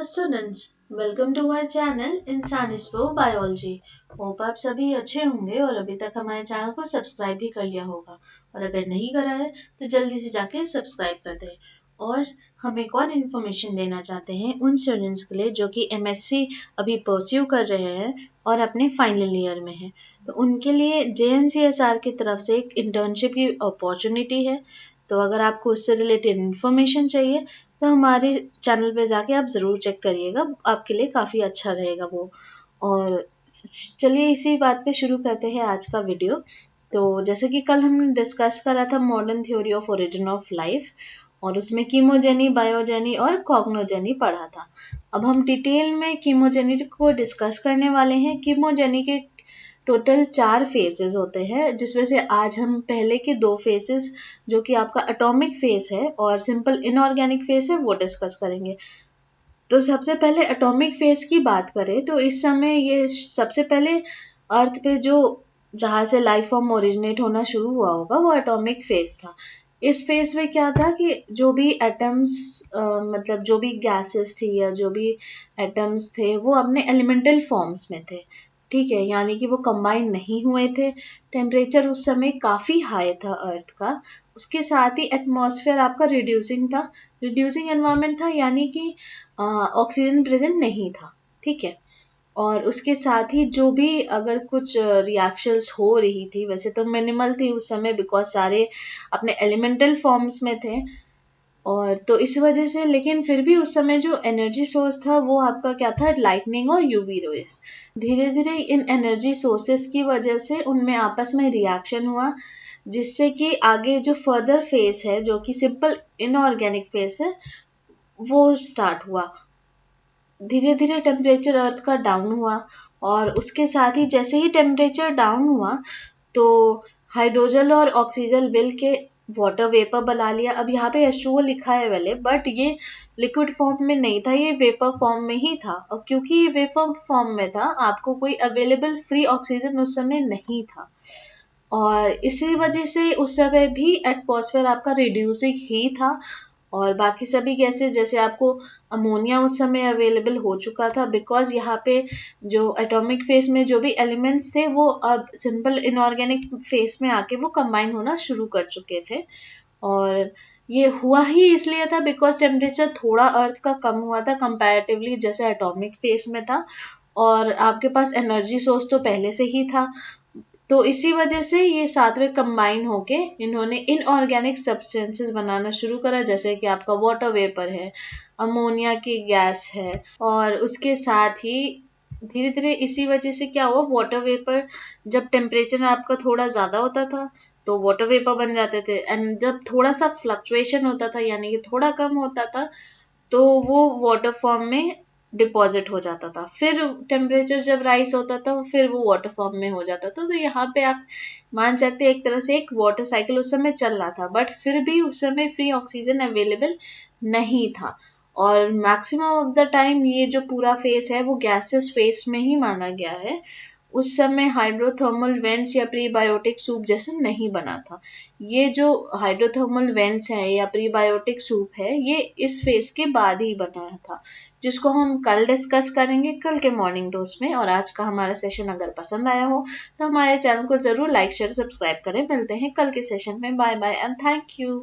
Hello students, welcome to our channel इंसानिस pro biology. Hope आप सभी अच्छे होंगे और अभी तक हमारे चैनल को सब्सक्राइब भी कर लिया होगा और अगर नहीं करा है तो जल्दी से जाके सब्सक्राइब कर दें। और हम एक और इन्फॉर्मेशन देना चाहते हैं उन स्टूडेंट्स के लिए जो कि एमएससी अभी परस्यू कर रहे हैं और अपने फाइनल ईयर में हैं। तो उनके लिए JNCSR की तरफ से एक इंटर्नशिप की अपॉर्चुनिटी है। तो अगर आपको उससे रिलेटेड इन्फॉर्मेशन चाहिए तो हमारे चैनल पे जाके आप ज़रूर चेक करिएगा, आपके लिए काफ़ी अच्छा रहेगा वो। और चलिए इसी बात पे शुरू करते हैं आज का वीडियो। तो जैसे कि कल हमने डिस्कस करा था modern theory of origin of life और उसमें कीमोजेनी, बायोजेनी और कॉग्नोजेनी पढ़ा था। अब हम डिटेल में कीमोजेनी को डिस्कस करने वाले हैं। कीमोजेनी के टोटल 4 फेजेस होते हैं, जिसमें से आज हम पहले के 2 फेजेस जो कि आपका एटॉमिक फेज है और सिंपल इनऑर्गेनिक फेज है वो डिस्कस करेंगे। तो सबसे पहले एटॉमिक फेज की बात करें तो इस समय ये सबसे पहले अर्थ पे जो जहाँ से लाइफ फॉर्म ओरिजिनेट होना शुरू हुआ होगा वो एटॉमिक फेज था। इस फेज में क्या था कि जो भी एटम्स मतलब जो भी गैसेस थी या जो भी एटम्स थे वो अपने एलिमेंटल फॉर्म्स में थे, ठीक है, यानी कि वो कंबाइन नहीं हुए थे। टेम्परेचर उस समय काफ़ी हाई था अर्थ का। उसके साथ ही एटमॉस्फेयर आपका रिड्यूसिंग था, रिड्यूसिंग एनवायरनमेंट था, यानी कि ऑक्सीजन प्रेजेंट नहीं था, ठीक है। और उसके साथ ही जो भी अगर कुछ रिएक्शंस हो रही थी वैसे तो मिनिमल थी उस समय बिकॉज सारे अपने एलिमेंटल फॉर्म्स में थे। और तो इस वजह से लेकिन फिर भी उस समय जो एनर्जी सोर्स था वो आपका क्या था, लाइटनिंग और यूवी रेज। धीरे धीरे इन एनर्जी सोर्सेस की वजह से उनमें आपस में रिएक्शन हुआ, जिससे कि आगे जो फर्दर फेस है जो कि सिंपल इनऑर्गेनिक फेस है वो स्टार्ट हुआ। धीरे धीरे टेम्परेचर अर्थ का डाउन हुआ और उसके साथ ही जैसे ही टेम्परेचर डाउन हुआ तो हाइड्रोजन और ऑक्सीजन मिल के वाटर वेपर बना लिया। अब यहाँ पे H2O लिखा है वाले, बट ये लिक्विड फॉर्म में नहीं था, ये वेपर फॉर्म में ही था। और क्योंकि ये वेपर फॉर्म में था आपको कोई अवेलेबल फ्री ऑक्सीजन उस समय नहीं था और इसी वजह से उस समय भी एटमॉस्फेयर आपका रिड्यूसिंग ही था। और बाकी सभी गैसेस जैसे आपको अमोनिया उस समय अवेलेबल हो चुका था बिकॉज यहाँ पे जो एटॉमिक फेस में जो भी एलिमेंट्स थे वो अब सिंपल इनऑर्गेनिक फेस में आके वो कंबाइन होना शुरू कर चुके थे। और ये हुआ ही इसलिए था बिकॉज टेम्परेचर थोड़ा अर्थ का कम हुआ था कंपैरेटिवली जैसे एटॉमिक फेस में था और आपके पास एनर्जी सोर्स तो पहले से ही था। तो इसी वजह से ये सातवें कंबाइन होके इन्होंने इनऑर्गेनिक सब्सटेंसेस बनाना शुरू करा, जैसे कि आपका वाटर वेपर है, अमोनिया की गैस है। और उसके साथ ही धीरे धीरे इसी वजह से क्या हुआ, वाटर वेपर जब टेम्परेचर आपका थोड़ा ज़्यादा होता था तो वाटर वेपर बन जाते थे एंड जब थोड़ा सा फ्लक्चुएशन होता था यानी कि थोड़ा कम होता था तो वो वाटर फॉर्म में डिपॉजिट हो जाता था। फिर टेम्परेचर जब राइज होता था फिर वो वाटर फॉर्म में हो जाता था। तो यहाँ पे आप मान सकते हैं एक तरह से एक वाटर साइकिल उस समय चल रहा था, बट फिर भी उस समय फ्री ऑक्सीजन अवेलेबल नहीं था। और मैक्सिमम ऑफ द टाइम ये जो पूरा फेस है वो गैसेस फेस में ही माना गया है। उस समय हाइड्रोथर्मल वेंट्स या प्रीबायोटिक सूप जैसा नहीं बना था। ये जो हाइड्रोथर्मल वेंट्स है या प्रीबायोटिक सूप है ये इस फेज के बाद ही बना था, जिसको हम कल डिस्कस करेंगे कल के मॉर्निंग डोज में। और आज का हमारा सेशन अगर पसंद आया हो तो हमारे चैनल को जरूर लाइक शेयर सब्सक्राइब करें। मिलते हैं कल के सेशन में। Bye bye and thank you.